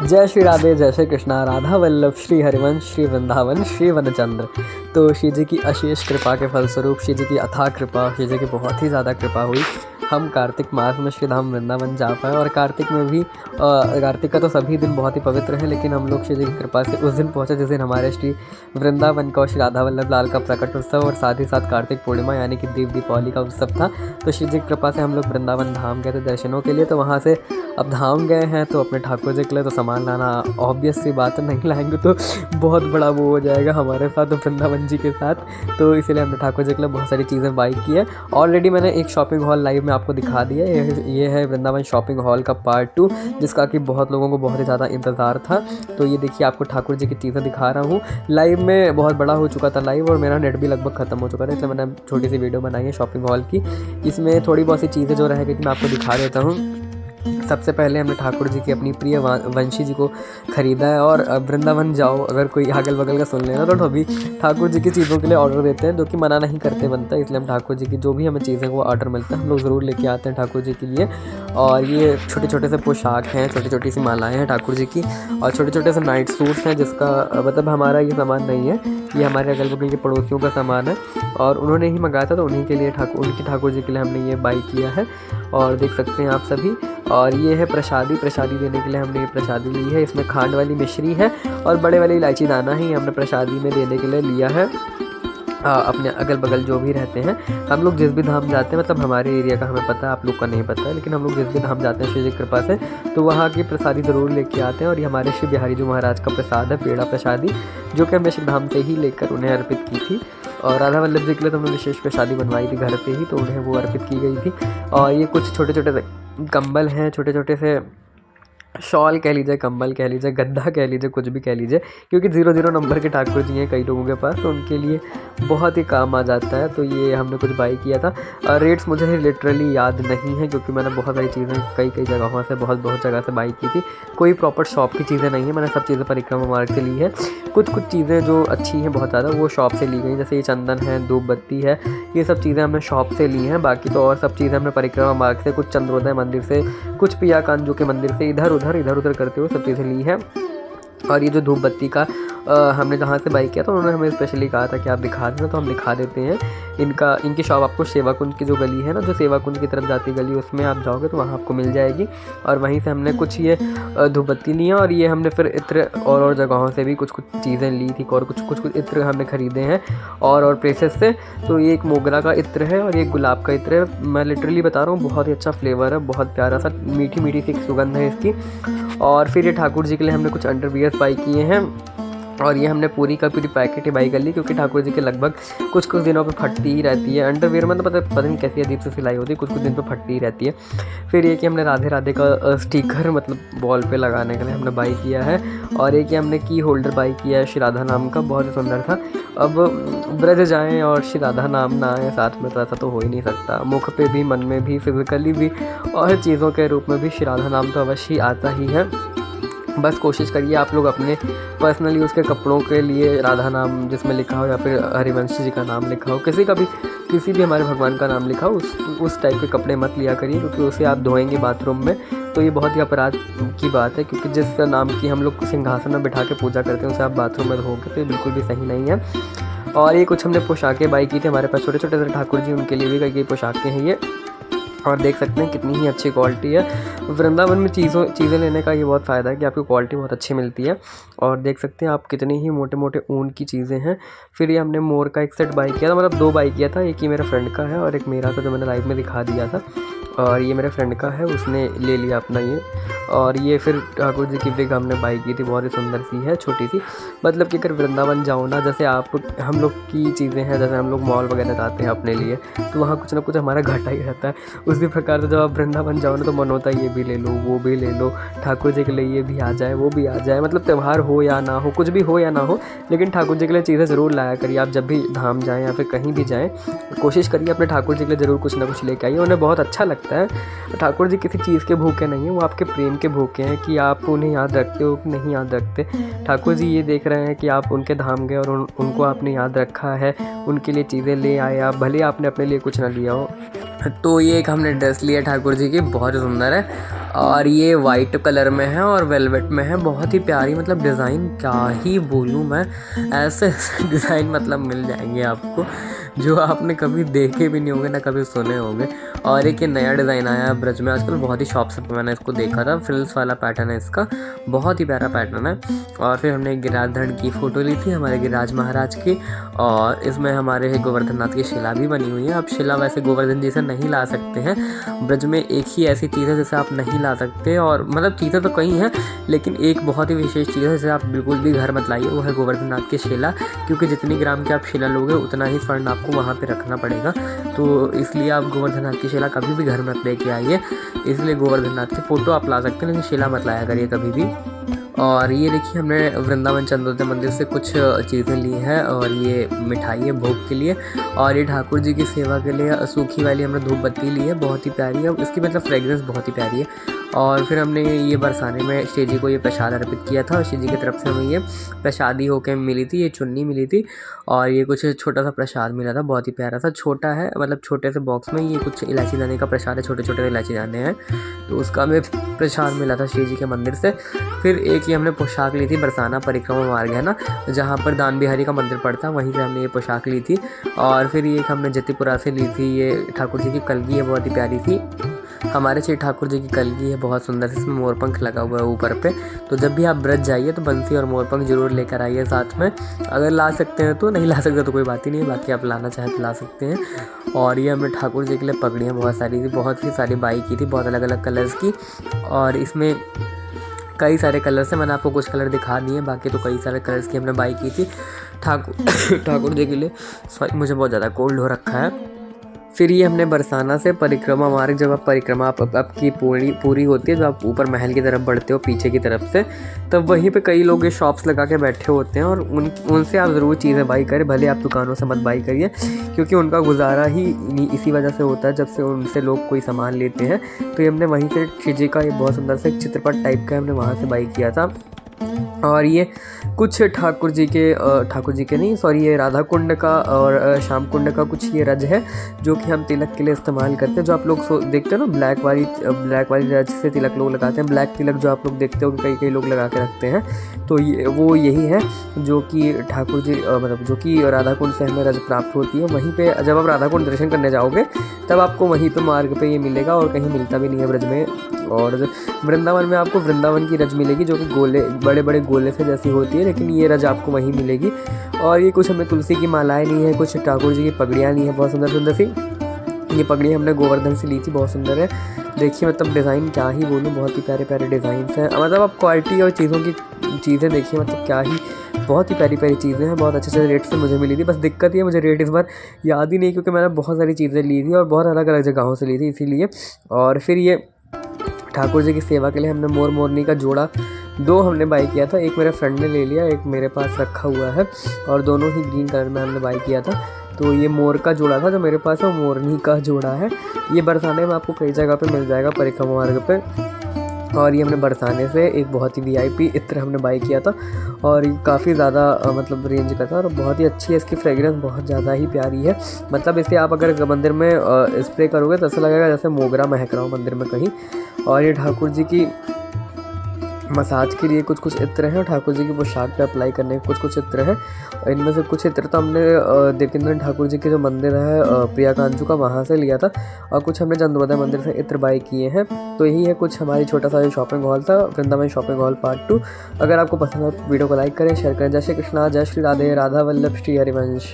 जय श्री राधे, जय श्री कृष्णा, राधा वल्लभ, श्री हरिवंश, श्री वृंदावन, श्री वनचंद्र। तो श्री जी की अशेष कृपा के फलस्वरूप, श्री जी की अथाह कृपा, श्री जी की बहुत ही ज़्यादा कृपा हुई, हम कार्तिक मास में श्री धाम वृंदावन जा पाए। और कार्तिक में भी कार्तिक का तो सभी दिन बहुत ही पवित्र है, लेकिन हम लोग श्री जी की कृपा से उस दिन पहुँचे जिस दिन हमारे श्री वृंदावन का और श्री राधा वल्लभ लाल का प्रकट उत्सव और साथ ही साथ कार्तिक पूर्णिमा यानी कि देव दीपावली का उत्सव था। तो श्री जी की कृपा से हम लोग वृंदावन धाम गए थे दर्शनों के लिए। तो वहाँ से अब धाम गए हैं तो अपने ठाकुर जी के लिए तो सामान लाना ऑब्वियस सी बात है, नहीं लाएंगे तो बहुत बड़ा वो हो जाएगा हमारे साथ तो वृंदावन जी के साथ। तो इसीलिए हमने ठाकुर जी के लिए बहुत सारी चीज़ें बाई की है। ऑलरेडी मैंने एक शॉपिंग हॉल लाइव में आपको दिखा दिया है, ये है वृंदावन शॉपिंग हॉल का पार्ट 2, जिसका कि बहुत लोगों को बहुत ही ज़्यादा इंतज़ार था। तो ये देखिए आपको ठाकुर जी की चीज़ें दिखा रहा हूँ। लाइव में बहुत बड़ा हो चुका था लाइव और मेरा नेट भी लगभग ख़त्म हो चुका था, इसलिए मैंने छोटी सी वीडियो बनाई है शॉपिंग हॉल की। इसमें थोड़ी बहुत सी चीज़ें जो रह गई थी मैं आपको दिखा देता हूँ। सबसे पहले हमने ठाकुर जी की अपनी प्रिय वंशी जी को ख़रीदा है। और वृंदावन जाओ अगर कोई अगल बगल का सुन लेना तो अभी ठाकुर जी की चीज़ों के लिए ऑर्डर देते हैं, जो कि मना नहीं करते बनता है। इसलिए हम ठाकुर जी की जो भी हमें चीज़ें वो ऑर्डर मिलता है हम लोग ज़रूर लेके आते हैं ठाकुर जी के लिए। और ये छोटे छोटे से पोशाक हैं, छोटी छोटी सी मालाएँ हैं ठाकुर जी की, और छोटे छोटे से नाइट सूट्स हैं, जिसका मतलब हमारा ये सामान नहीं है, ये हमारे अगल बगल के पड़ोसियों का सामान है और उन्होंने ही मंगाया था। तो उन्हीं के लिए ठाकुर जी के लिए हमने ये बाई किया है और देख सकते हैं आप सभी। और ये है प्रसादी देने के लिए हमने ये प्रसादी ली है। इसमें खांड वाली मिश्री है और बड़े वाली इलायची दाना ही हमने प्रसादी में देने के लिए लिया है। अपने अगल बगल जो भी रहते हैं, हम लोग जिस भी धाम जाते हैं, मतलब हमारे एरिया का हमें पता है, आप लोग का नहीं पता है, लेकिन हम लोग जिस भी धाम जाते हैं श्री जी की कृपा से तो वहाँ की प्रसादी ज़रूर लेके आते हैं। और ये हमारे श्री बिहारी जी महाराज का प्रसाद है, पेड़ा प्रसादी, जो कि हमने श्री धाम से ही लेकर उन्हें अर्पित की थी। और राधा वल्लभ जी के लिए तो हमने विशेष प्रसादी बनवाई थी घर पे ही, तो उन्हें वो अर्पित की गई थी। और ये कुछ छोटे छोटे कंबल हैं, छोटे छोटे से शॉल कह लीजिए, कंबल कह लीजिए, गद्दा कह लीजिए, कुछ भी कह लीजिए, क्योंकि 0-0 नंबर के ठाकुर जी हैं कई लोगों के पास, तो उनके लिए बहुत ही काम आ जाता है। तो ये हमने कुछ बाई किया था। रेट्स मुझे लिटरली याद नहीं है, क्योंकि मैंने बहुत सारी चीज़ें कई जगहों से बहुत जगह से बाई की थी। कोई प्रॉपर शॉप की चीज़ें नहीं है, मैंने सब चीज़ें परिक्रमा मार्ग से ली है। कुछ चीज़ें जो अच्छी हैं बहुत ज़्यादा वो शॉप से ली गई, जैसे ये चंदन है, धूप बत्ती है, ये सब चीज़ें हमने शॉप से ली हैं। बाकी तो और सब चीज़ें हमने परिक्रमा मार्ग से, कुछ चंद्रोदय मंदिर से, कुछ पिया कांजू के मंदिर से, इधर उधर करते हुए सब चीज़ें ली है। और ये जो धूप बत्ती का हमने जहाँ से बाई किया तो उन्होंने हमें स्पेशली कहा था कि आप दिखा देना, तो हम दिखा देते हैं। इनकी शॉप आपको सेवा कुंज की जो गली है ना, जो सेवा कुंज की तरफ जाती गली, उसमें आप जाओगे तो वहाँ आपको मिल जाएगी। और वहीं से हमने कुछ ये धूप बत्ती ली है। और ये हमने फिर इत्र और जगहों से भी कुछ चीज़ें ली थी, और कुछ इत्र हमने ख़रीदे हैं और प्लेसेस से। तो ये एक मोगरा का इत्र है और ये गुलाब का इत्र है। मैं लिटरली बता रहा हूँ, बहुत ही अच्छा फ्लेवर है, बहुत प्यारा सा मीठी सी एक सुगंध है इसकी। और फिर ये ठाकुर जी के लिए हमने कुछ अंडरवियर बाई किए हैं। और ये हमने पूरी का पूरी पैकेट ही बाई कर ली, क्योंकि ठाकुर जी के लगभग कुछ दिनों पे फटती ही रहती है अंडरवियर में, तो पता नहीं कैसी अजीब सी सिलाई होती है, कुछ दिन पे फटती ही रहती है। फिर ये कि हमने राधे राधे का स्टिकर मतलब वॉल पे लगाने के लिए हमने बाई किया है। और एक हमने की होल्डर बाई किया है श्री राधा नाम का, बहुत ही सुंदर था। अब ब्रज जाएँ और श्री राधा नाम ना आए साथ में तो ऐसा तो हो ही नहीं सकता। मुख पे भी, मन में भी, फिजिकली भी और चीज़ों के रूप में भी श्री राधा नाम तो अवश्य आता ही है। बस कोशिश करिए आप लोग अपने पर्सनल यूज़ के कपड़ों के लिए राधा नाम जिसमें लिखा हो, या फिर हरिवंश जी का नाम लिखा हो, किसी भी हमारे भगवान का नाम लिखा हो, उस टाइप के कपड़े मत लिया करिए, क्योंकि उसे आप धोएंगे बाथरूम में तो ये बहुत ही अपराध की बात है। क्योंकि जिस नाम की हम लोग सिंहासन में बिठा के पूजा करते हैं उसे आप बाथरूम में धोगे तो ये बिल्कुल भी सही नहीं है। और ये कुछ हमने पोशाकें बाई की थी, हमारे पास छोटे छोटे से ठाकुर जी, उनके लिए भी कई पोशाकें हैं ये। और देख सकते हैं कितनी ही अच्छी क्वालिटी है। वृंदावन में चीज़ें लेने का ये बहुत फ़ायदा है कि आपको क्वालिटी बहुत अच्छी मिलती है। और देख सकते हैं आप कितनी ही मोटे ऊन की चीज़ें हैं। फिर ये हमने मोर का एक सेट बाई किया था, मतलब 2 बाई किया था, एक ही मेरे फ्रेंड का है और एक मेरा था जो मैंने लाइव में दिखा दिया था। और ये मेरे फ्रेंड का है, उसने ले लिया अपना ये। और ये फिर ठाकुर जी की विग हमने बाई की थी, बहुत ही सुंदर सी है, छोटी सी। मतलब कि अगर वृंदावन जाओ ना, जैसे हम लोग की चीज़ें हैं, जैसे हम लोग मॉल वगैरह जाते हैं अपने लिए, तो वहाँ कुछ ना कुछ हमारा घाटा ही रहता है। उसी प्रकार से जब आप वृंदावन जाओ ना तो मन होता है ये भी ले लो, वो भी ले लो, ठाकुर जी के लिए ये भी आ जाए, वो भी आ जाए। मतलब त्यौहार हो या ना हो, कुछ भी हो या ना हो, लेकिन ठाकुर जी के लिए चीज़ें ज़रूर लाया करिए। आप जब भी धाम जाएँ या फिर कहीं भी जाएँ, कोशिश करिए अपने ठाकुर जी के लिए ज़रूर कुछ ना कुछ लेके आइए, उन्हें बहुत अच्छा लगता है। ठाकुर जी किसी चीज़ के भूखे नहीं हैं, वो आपके प्रेम उनके भूखे हैं कि आप उन्हें याद रखते हो कि नहीं याद रखते। ठाकुर जी ये देख रहे हैं कि आप उनके धाम गए और उनको आपने याद रखा है, उनके लिए चीज़ें ले आए आप, भले आपने अपने लिए कुछ ना लिया हो। तो ये एक हमने ड्रेस लिया ठाकुर जी की, बहुत सुंदर है और ये वाइट कलर में है और वेलवेट में है, बहुत ही प्यारी, मतलब डिज़ाइन क्या ही बोलूँ मैं, ऐसे ऐसे डिज़ाइन मतलब मिल जाएंगे आपको जो आपने कभी देखे भी नहीं होंगे ना कभी सुने होंगे। और एक ये नया डिज़ाइन आया है ब्रज में आजकल, बहुत ही शॉप से मैंने इसको देखा था, फ्रिल्स वाला पैटर्न है इसका, बहुत ही प्यारा पैटर्न है। और फिर हमने गिरिराज की फ़ोटो ली थी हमारे गिरिराज महाराज की, और इसमें हमारे गोवर्धन नाथ की शिला भी बनी हुई है। अब शिला वैसे गोवर्धन जी से नहीं ला सकते हैं, ब्रज में एक ही ऐसी चीज़ है जिसे आप नहीं ला सकते, और मतलब चीज़ें तो कई हैं लेकिन एक बहुत ही विशेष चीज़ है जिसे आप बिल्कुल भी घर मत लाइए, वो है गोवर्धन नाथ की शिला, क्योंकि जितनी ग्राम की आप शिला लोगे उतना ही स्वर्ण आपको वहाँ पे रखना पड़ेगा। तो इसलिए आप गोवर्धन नाथ की शिला कभी भी घर मत लेके आइए, इसलिए गोवर्धन नाथ की फ़ोटो आप ला सकते हैं लेकिन शिला मत लाया करिए कभी भी। और ये देखिए हमने वृंदावन चंद्रोदय मंदिर से कुछ चीज़ें ली हैं, और ये मिठाई है भोग के लिए, और ये ठाकुर जी की सेवा के लिए सूखी वाली हमने धूप बत्ती ली है, बहुत ही प्यारी है, इसकी मतलब फ्रेग्रेंस बहुत ही प्यारी है। और फिर हमने ये बरसाने में श्री जी को ये प्रसाद अर्पित किया था, और श्री जी की तरफ से हमें ये प्रसादी होकर मिली थी, ये चुन्नी मिली थी, और ये कुछ छोटा सा प्रसाद मिला था, बहुत ही प्यारा सा, छोटा है मतलब छोटे से बॉक्स में, ये कुछ इलायची दाने का प्रसाद है, छोटे छोटे इलायची दाने हैं, तो उसका हमें प्रसाद मिला था श्री जी के मंदिर से। फिर एक ये हमने पोशाक ली थी, बरसाना परिक्रमा मार्ग है ना जहाँ पर दान बिहारी का मंदिर पड़ता, वहीं से हमने ये पोशाक ली थी। और फिर ये हमने जतिपुरा से ली थी, ये ठाकुर जी की कलगी है, बहुत ही प्यारी थी, हमारे श्री ठाकुर जी की कलगी है, बहुत सुंदर से, इसमें मोरपंख लगा हुआ है ऊपर पे। तो जब भी आप ब्रज जाइए तो बंसी और मोरपंख जरूर लेकर आइए साथ में, अगर ला सकते हैं तो, नहीं ला सकते तो कोई बात ही नहीं है, बाकी आप लाना चाहें तो ला सकते हैं। और ये हमने ठाकुर जी के लिए पगड़ियाँ बहुत सारी थी, बहुत ही सारी बाई की थी, बहुत अलग अलग कलर्स की, और इसमें कई सारे कलर्स हैं, मैंने आपको कुछ कलर दिखा दिए, बाकी तो कई सारे कलर्स की हमने बाई की थी ठाकुर जी के लिए। सॉरी मुझे बहुत ज़्यादा कोल्ड हो रखा है। फिर ये हमने बरसाना से परिक्रमा मार्ग, जब आप परिक्रमा आपकी पूरी होती है, जब आप ऊपर महल की तरफ बढ़ते हो पीछे की तरफ से, तब वहीं पे कई लोग ये शॉप्स लगा के बैठे होते हैं, और उनसे आप ज़रूर चीज़ें बाई करें, भले आप दुकानों से मत बाई करिए, क्योंकि उनका गुजारा ही इसी वजह से होता है, जब से उनसे लोग कोई सामान लेते हैं। तो ये हमने वहीं से श्री जी का ये बहुत सुंदर से चित्रपट टाइप का हमने वहाँ से बाई किया था। और ये कुछ ठाकुर जी के नहीं सॉरी ये राधा कुंड का और श्याम कुंड का कुछ ये रज है जो कि हम तिलक के लिए इस्तेमाल करते हैं। जो आप लोग देखते हो ना ब्लैक वाली रज से तिलक लोग लगाते हैं, ब्लैक तिलक जो आप लोग देखते हो कि कई लोग लगा के रखते हैं, तो ये वो यही है जो कि ठाकुर जी मतलब जो कि राधा कुंड से हमें रज प्राप्त होती है। वहीं पे जब आप राधा कुंड दर्शन करने जाओगे तब आपको वहीं पे मार्ग पे ये मिलेगा, और कहीं मिलता भी नहीं है ब्रज में। और वृंदावन में आपको वृंदावन की रज मिलेगी जो कि गोले बड़े बड़े गोले से जैसी होती है, लेकिन ये रज आपको वहीं मिलेगी। और ये कुछ हमें तुलसी की मालाएं ली है, कुछ ठाकुर जी की पगड़ियाँ ली हैं बहुत सुंदर सुंदर सी। ये पगड़ी हमने गोवर्धन से ली थी, बहुत सुंदर है, देखिए मतलब डिज़ाइन क्या ही बोलूँ, बहुत ही प्यारे प्यारे डिज़ाइन हैं। मतलब आप क्वालिटी और चीज़ों की चीज़ें देखिए, मतलब क्या ही बहुत ही प्यारी प्यारी चीज़ें हैं, बहुत अच्छे अच्छे रेट से मुझे मिली थी। बस दिक्कत ये मुझे रेट इस बार याद ही नहीं, क्योंकि मैंने बहुत सारी चीज़ें ली थी और बहुत अलग अलग जगहों से ली थी इसीलिए। और फिर ये ठाकुर जी की सेवा के लिए हमने मोर मोरनी का जोड़ा 2 हमने बाई किया था, एक मेरे फ्रेंड ने ले लिया, एक मेरे पास रखा हुआ है, और दोनों ही ग्रीन कलर में हमने बाई किया था। तो ये मोर का जोड़ा था जो मेरे पास है, वो मोरनी का जोड़ा है। ये बरसाने में आपको कई जगह पे मिल जाएगा परिक्रमा मार्ग पे। और ये हमने बरसाने से एक बहुत ही VIP इत्र हमने बाई किया था, और ये काफ़ी ज़्यादा मतलब रेंज का था, और बहुत ही अच्छी है, इसकी फ्रेग्रेंस बहुत ज़्यादा ही प्यारी है। मतलब इसे आप अगर मंदिर में स्प्रे करोगे तो ऐसा लगेगा जैसे मोगरा महक रहा हो मंदिर में कहीं। और ये ठाकुर जी की मसाज के लिए कुछ कुछ इत्र हैं, ठाकुर जी की पोशाक पे अप्लाई करने के कुछ कुछ इत्र हैं। इनमें से कुछ इत्र तो हमने देवेंद्र ठाकुर जी के जो मंदिर है प्रिया कांजू का, वहाँ से लिया था, और कुछ हमने चंद्रोदय मंदिर से इत्र बाई किए हैं। तो यही है कुछ हमारी छोटा सा जो शॉपिंग हॉल था, वृंदावन शॉपिंग हॉल पार्ट 2। अगर आपको पसंद हो तो वीडियो को लाइक करें, शेयर करें। जय श्री कृष्णा, जय श्री राधे, राधा वल्लभ श्री हरिवंश।